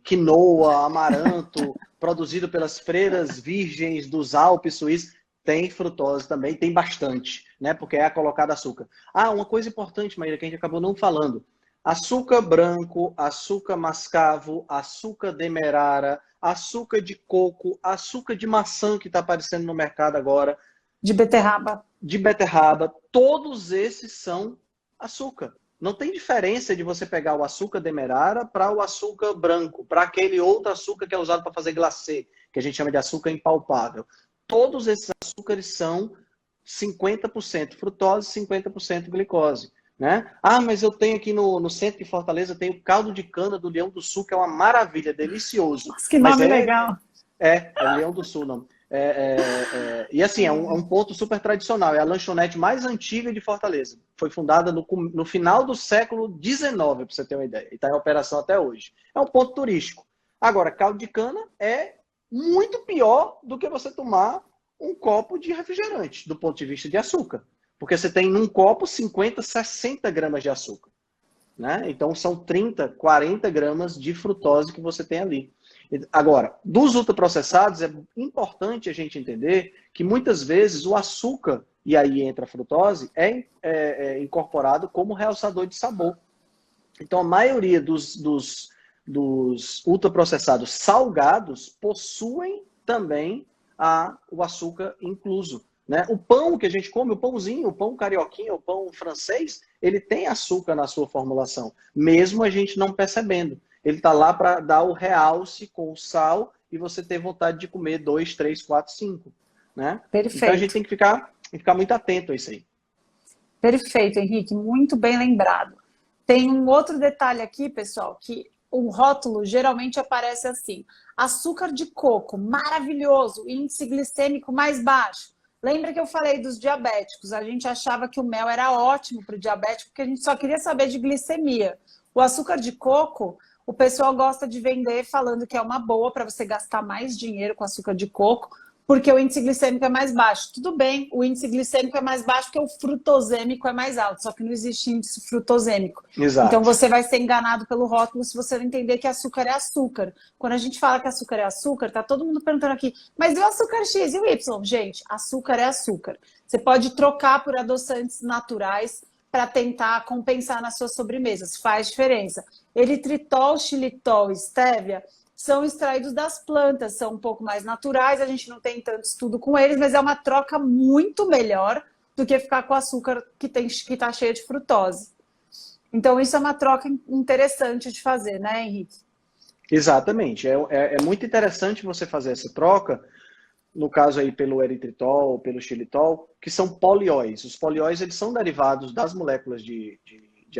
quinoa, amaranto, produzido pelas freiras virgens dos Alpes suíços, tem frutose também, tem bastante, né? Porque é colocado açúcar. Uma coisa importante, Maíra, que a gente acabou não falando. Açúcar branco, açúcar mascavo, açúcar demerara, açúcar de coco, açúcar de maçã que está aparecendo no mercado agora. De beterraba. De beterraba. Todos esses são açúcar. Não tem diferença de você pegar o açúcar demerara para o açúcar branco, para aquele outro açúcar que é usado para fazer glacê, que a gente chama de açúcar impalpável. Todos esses açúcares são 50% frutose, 50% glicose. Né? Mas eu tenho aqui no centro de Fortaleza, tem o caldo de cana do Leão do Sul, que é uma maravilha, delicioso. Nossa, que nome legal. É o Leão do Sul, não. E assim, é um ponto super tradicional. É a lanchonete mais antiga de Fortaleza. Foi fundada no final do século XIX, para você ter uma ideia. E está em operação até hoje. É um ponto turístico. Agora, caldo de cana é muito pior do que você tomar um copo de refrigerante, do ponto de vista de açúcar. Porque você tem num copo 50, 60 gramas de açúcar. Né? Então, são 30, 40 gramas de frutose que você tem ali. Agora, dos ultraprocessados, é importante a gente entender que muitas vezes o açúcar, e aí entra a frutose, é incorporado como realçador de sabor. Então, a maioria dos ultraprocessados salgados possuem também o açúcar incluso. Né? O pão que a gente come, o pãozinho, o pão carioquinho, o pão francês, ele tem açúcar na sua formulação, mesmo a gente não percebendo. Ele está lá para dar o realce com o sal e você ter vontade de comer 2, 3, 4, 5. Né? Perfeito. Então a gente tem que ficar muito atento a isso aí. Perfeito, Henrique, muito bem lembrado. Tem um outro detalhe aqui, pessoal, que o rótulo geralmente aparece assim: açúcar de coco, maravilhoso, índice glicêmico mais baixo. Lembra que eu falei dos diabéticos? A gente achava que o mel era ótimo para o diabético, porque a gente só queria saber de glicemia. O açúcar de coco, o pessoal gosta de vender falando que é uma boa para você gastar mais dinheiro com açúcar de coco, porque o índice glicêmico é mais baixo. Tudo bem, o índice glicêmico é mais baixo porque o frutosêmico é mais alto, só que não existe índice frutosêmico. Exato. Então você vai ser enganado pelo rótulo se você não entender que açúcar é açúcar. Quando a gente fala que açúcar é açúcar, tá todo mundo perguntando aqui, mas e o açúcar X e o Y? Gente, açúcar é açúcar. Você pode trocar por adoçantes naturais para tentar compensar nas suas sobremesas, faz diferença. Eritritol, xilitol e estévia são extraídos das plantas, são um pouco mais naturais, a gente não tem tanto estudo com eles, mas é uma troca muito melhor do que ficar com açúcar que está cheio de frutose. Então, isso é uma troca interessante de fazer, né, Henrique? Exatamente. É muito interessante você fazer essa troca, no caso aí pelo eritritol, pelo xilitol, que são polióis. Os polióis, eles são derivados das moléculas de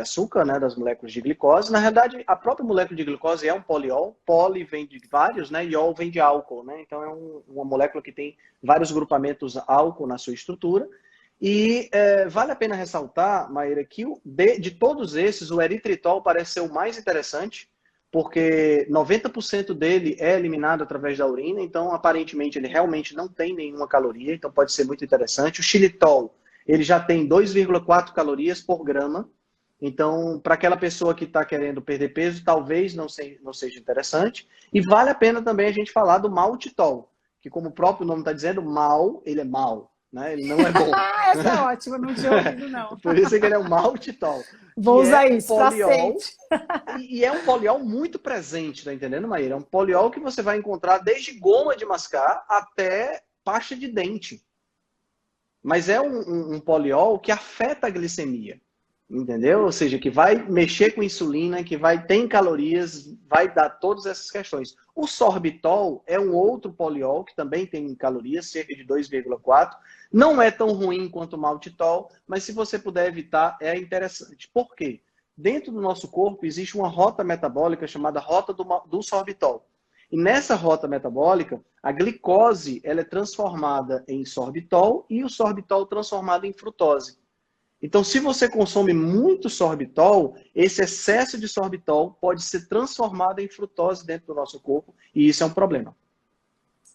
açúcar, né, das moléculas de glicose. Na realidade, a própria molécula de glicose é um poliol. Poli vem de vários, né, e ol vem de álcool, né? Então é uma molécula que tem vários grupamentos álcool na sua estrutura. E vale a pena ressaltar, Maíra, que de todos esses, o eritritol parece ser o mais interessante, porque 90% dele é eliminado através da urina, então aparentemente ele realmente não tem nenhuma caloria, então pode ser muito interessante. O xilitol, ele já tem 2,4 calorias por grama, então para aquela pessoa que está querendo perder peso, talvez não seja interessante. E vale a pena também a gente falar do maltitol, que como o próprio nome está dizendo, mal, ele é mal, né? Ele não é bom. Essa é ótima, não tinha ouvido não. Por isso que ele é o maltitol. Vou usar isso para sempre. E é um poliol muito presente, tá entendendo, Maíra? É um poliol que você vai encontrar desde goma de mascar até pasta de dente. Mas é um poliol que afeta a glicemia, entendeu? Ou seja, que vai mexer com insulina, que tem calorias, vai dar todas essas questões. O sorbitol é um outro poliol que também tem calorias, cerca de 2,4. Não é tão ruim quanto o maltitol, mas se você puder evitar, é interessante. Por quê? Dentro do nosso corpo existe uma rota metabólica chamada rota do sorbitol. E nessa rota metabólica, a glicose ela é transformada em sorbitol e o sorbitol transformado em frutose. Então, se você consome muito sorbitol, esse excesso de sorbitol pode ser transformado em frutose dentro do nosso corpo, e isso é um problema.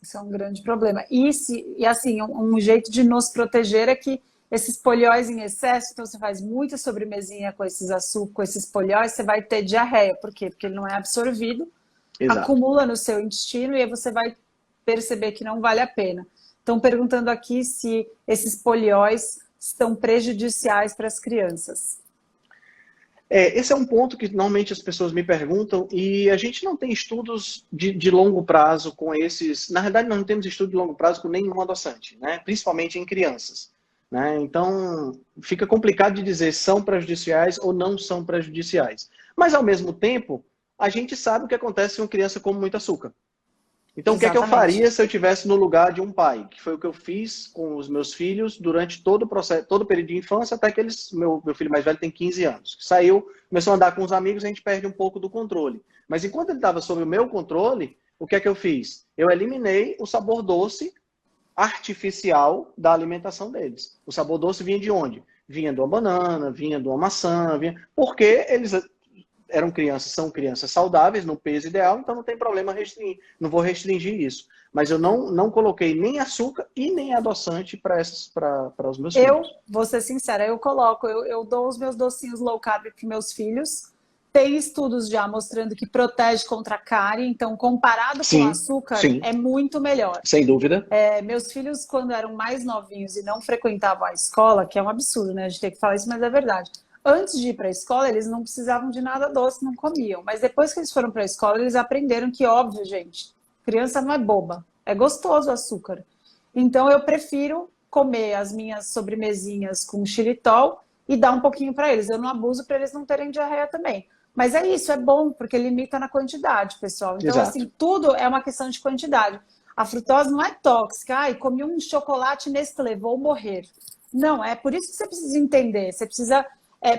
Isso é um grande problema. E assim, um jeito de nos proteger é que esses polióis em excesso, então você faz muita sobremesinha com esses açúcares, com esses polióis, você vai ter diarreia. Por quê? Porque ele não é absorvido, Exato. acumula no seu intestino e aí você vai perceber que não vale a pena. Estão perguntando aqui se esses polióis estão prejudiciais para as crianças. Esse é um ponto que normalmente as pessoas me perguntam e a gente não tem estudos de longo prazo com esses. Na verdade, nós não temos estudo de longo prazo com nenhum adoçante, né? Principalmente em crianças. Né? Então, fica complicado de dizer se são prejudiciais ou não são prejudiciais. Mas, ao mesmo tempo, a gente sabe o que acontece se uma criança come muito açúcar. Então, Exatamente. o que é que eu faria se eu estivesse no lugar de um pai? Que foi o que eu fiz com os meus filhos durante todo o processo, todo o período de infância, até que meu filho mais velho tem 15 anos. Saiu, começou a andar com os amigos, a gente perde um pouco do controle. Mas enquanto ele estava sob o meu controle, o que é que eu fiz? Eu eliminei o sabor doce artificial da alimentação deles. O sabor doce vinha de onde? Vinha de uma banana, vinha de uma maçã, porque eles são crianças saudáveis, no peso ideal, então não tem problema restringir, não vou restringir isso. Mas eu não coloquei nem açúcar e nem adoçante para os meus filhos. Eu, vou ser sincera, eu dou os meus docinhos low carb para meus filhos. Tem estudos já mostrando que protege contra a cárie, então comparado com açúcar, é muito melhor. Sem dúvida. Meus filhos, quando eram mais novinhos e não frequentavam a escola, que é um absurdo, né? A gente tem que falar isso, mas é verdade. Antes de ir para a escola, eles não precisavam de nada doce, não comiam. Mas depois que eles foram para a escola, eles aprenderam que, óbvio, gente, criança não é boba. É gostoso o açúcar. Então, eu prefiro comer as minhas sobremesinhas com xilitol e dar um pouquinho para eles. Eu não abuso para eles não terem diarreia também. Mas é isso, é bom, porque limita na quantidade, pessoal. Então, Exato. assim, tudo é uma questão de quantidade. A frutose não é tóxica. Ai, comi um chocolate Nestlé, vou morrer. Não, é por isso que você precisa entender. Você precisa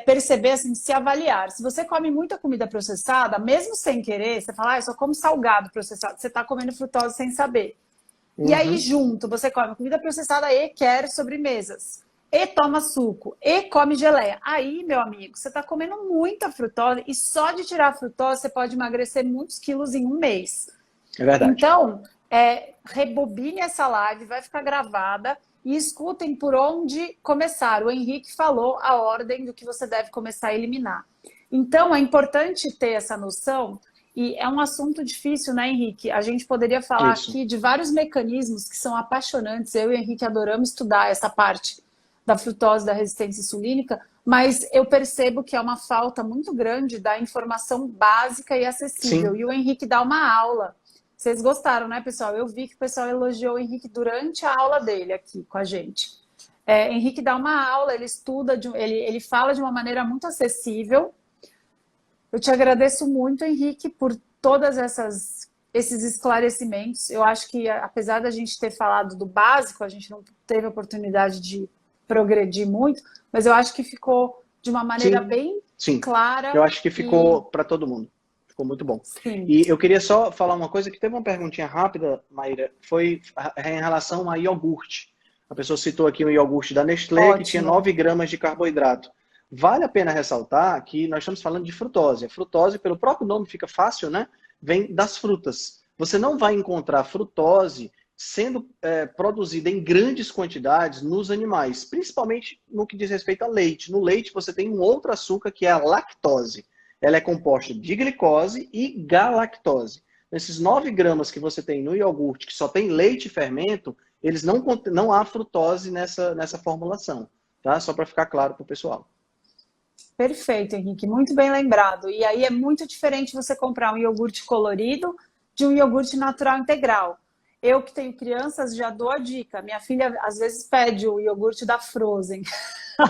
perceber, assim, se avaliar. Se você come muita comida processada, mesmo sem querer, você fala, eu só como salgado processado, você está comendo frutose sem saber. Uhum. E aí, junto, você come comida processada e quer sobremesas. E toma suco, e come geleia. Aí, meu amigo, você está comendo muita frutose e só de tirar a frutose você pode emagrecer muitos quilos em um mês. É verdade. Então, rebobine essa live, vai ficar gravada e escutem por onde começar. O Henrique falou a ordem do que você deve começar a eliminar. Então, é importante ter essa noção e é um assunto difícil, né, Henrique? A gente poderia falar aqui de vários mecanismos que são apaixonantes. Eu e o Henrique adoramos estudar essa parte da frutose, da resistência insulínica, mas eu percebo que é uma falta muito grande da informação básica e acessível. Sim. E o Henrique dá uma aula. Vocês gostaram, né, pessoal? Eu vi que o pessoal elogiou o Henrique durante a aula dele aqui com a gente. Henrique dá uma aula, ele estuda, ele fala de uma maneira muito acessível. Eu te agradeço muito, Henrique, por todas esses esclarecimentos. Eu acho que, apesar da gente ter falado do básico, a gente não teve oportunidade de progredir muito, mas eu acho que ficou de uma maneira bem clara. Eu acho que ficou para todo mundo. Ficou muito bom. Sim. E eu queria só falar uma coisa, que teve uma perguntinha rápida, Maíra, foi em relação a iogurte. A pessoa citou aqui um iogurte da Nestlé, que tinha 9 gramas de carboidrato. Vale a pena ressaltar que nós estamos falando de frutose. A frutose, pelo próprio nome, fica fácil, né? Vem das frutas. Você não vai encontrar frutose sendo produzida em grandes quantidades nos animais, principalmente no que diz respeito a leite. No leite você tem um outro açúcar que é a lactose. Ela é composta de glicose e galactose. Esses 9 gramas que você tem no iogurte, que só tem leite e fermento, eles não há frutose nessa formulação. Tá? Só para ficar claro para o pessoal. Perfeito, Henrique. Muito bem lembrado. E aí é muito diferente você comprar um iogurte colorido de um iogurte natural integral. Eu que tenho crianças já dou a dica. Minha filha às vezes pede o iogurte da Frozen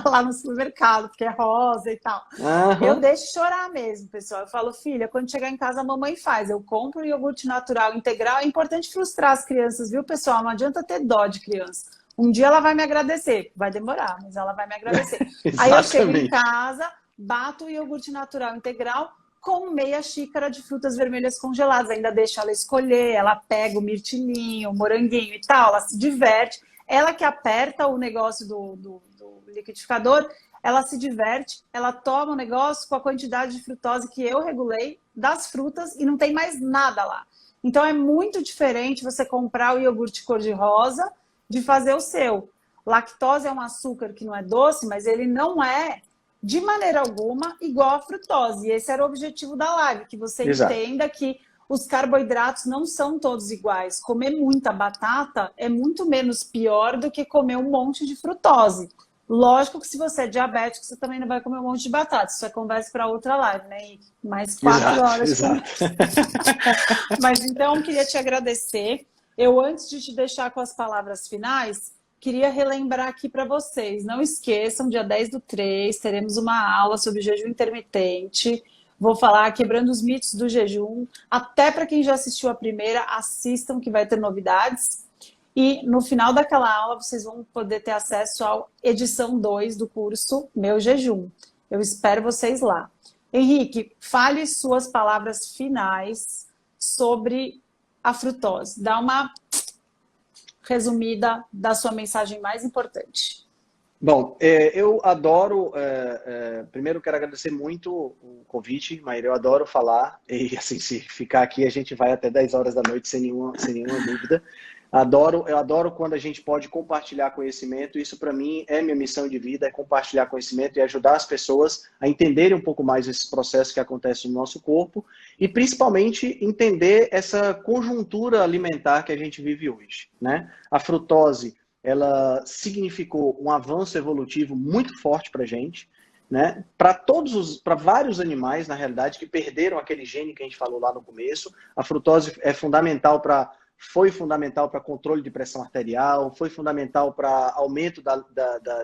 lá no supermercado, porque é rosa e tal. Uhum. Eu deixo chorar mesmo, pessoal. Eu falo, filha, quando chegar em casa a mamãe faz. Eu compro o iogurte natural integral. É importante frustrar as crianças, viu, pessoal? Não adianta ter dó de criança. Um dia ela vai me agradecer. Vai demorar, mas ela vai me agradecer. Aí eu chego em casa, bato o iogurte natural integral com meia xícara de frutas vermelhas congeladas. Ainda deixo ela escolher, ela pega o mirtilinho, o moranguinho e tal, ela se diverte. Ela que aperta o negócio do liquidificador, ela se diverte, ela toma o negócio com a quantidade de frutose que eu regulei das frutas e não tem mais nada lá. Então é muito diferente você comprar o iogurte cor-de-rosa de fazer o seu. Lactose é um açúcar que não é doce, mas ele não é, de maneira alguma, igual a frutose. E esse era o objetivo da live, que você entenda que os carboidratos não são todos iguais. Comer muita batata é muito menos pior do que comer um monte de frutose. Lógico que se você é diabético, você também não vai comer um monte de batata. Isso é conversa para outra live, né? E mais 4 horas. Exato. Mas então, queria te agradecer. Eu, antes de te deixar com as palavras finais, queria relembrar aqui para vocês. Não esqueçam, dia 10/3, teremos uma aula sobre jejum intermitente. Vou falar quebrando os mitos do jejum. Até para quem já assistiu a primeira, assistam que vai ter novidades. E no final daquela aula, vocês vão poder ter acesso à edição 2 do curso Meu Jejum. Eu espero vocês lá. Henrique, fale suas palavras finais sobre a frutose. Dá uma resumida da sua mensagem mais importante. Bom, eu adoro, primeiro quero agradecer muito o convite, Maíra, eu adoro falar, e assim, se ficar aqui a gente vai até 10 horas da noite sem nenhuma dúvida. Eu adoro quando a gente pode compartilhar conhecimento, isso para mim é minha missão de vida, é compartilhar conhecimento e ajudar as pessoas a entenderem um pouco mais esse processo que acontece no nosso corpo e principalmente entender essa conjuntura alimentar que a gente vive hoje, né? A frutose, ela significou um avanço evolutivo muito forte para a gente, né? Para vários animais, na realidade, que perderam aquele gene que a gente falou lá no começo. A frutose foi fundamental para controle de pressão arterial, foi fundamental para aumento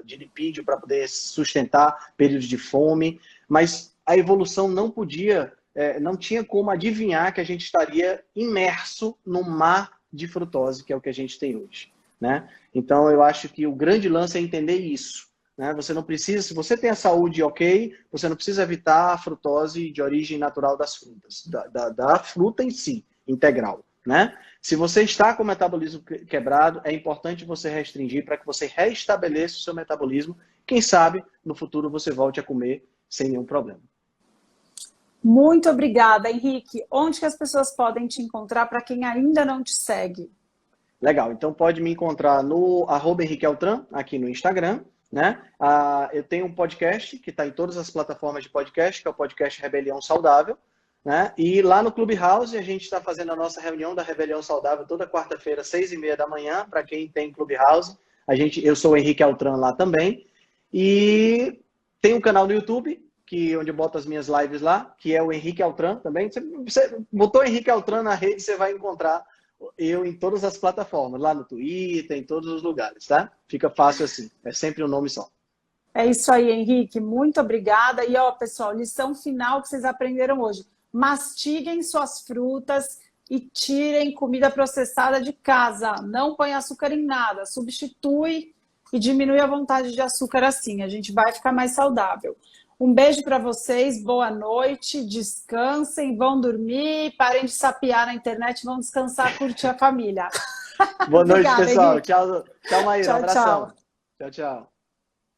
de lipídio, para poder sustentar períodos de fome, mas a evolução não tinha como adivinhar que a gente estaria imerso num mar de frutose, que é o que a gente tem hoje, né? Então, eu acho que o grande lance é entender isso, né? Você não precisa, se você tem a saúde ok, você não precisa evitar a frutose de origem natural das frutas, da fruta em si, integral, né? Se você está com o metabolismo quebrado, é importante você restringir para que você restabeleça o seu metabolismo. Quem sabe, no futuro, você volte a comer sem nenhum problema. Muito obrigada, Henrique. Onde que as pessoas podem te encontrar para quem ainda não te segue? Legal, então pode me encontrar no @HenriqueAltran, aqui no Instagram, né? Eu tenho um podcast que está em todas as plataformas de podcast, que é o podcast Rebelião Saudável, né? E lá no Clubhouse a gente está fazendo a nossa reunião da Rebelião Saudável toda quarta-feira, 6h30 da manhã, para quem tem Clubhouse. Eu sou o Henrique Altran lá também. E tem um canal no YouTube, onde eu boto as minhas lives lá, que é o Henrique Altran também. Você botou Henrique Altran na rede, você vai encontrar eu em todas as plataformas, lá no Twitter, em todos os lugares, tá? Fica fácil assim, é sempre um nome só. É isso aí, Henrique, muito obrigada. E ó, pessoal, lição final que vocês aprenderam hoje. Mastiguem suas frutas e tirem comida processada de casa. Não põe açúcar em nada, substitui e diminui a vontade de açúcar assim. A gente vai ficar mais saudável. Um beijo para vocês, boa noite, descansem, vão dormir, parem de sapear na internet, vão descansar, curtir a família. Boa noite, Obrigada, pessoal. Henrique. Tchau, Maíra. Tchau, Abração. tchau. Tchau, tchau.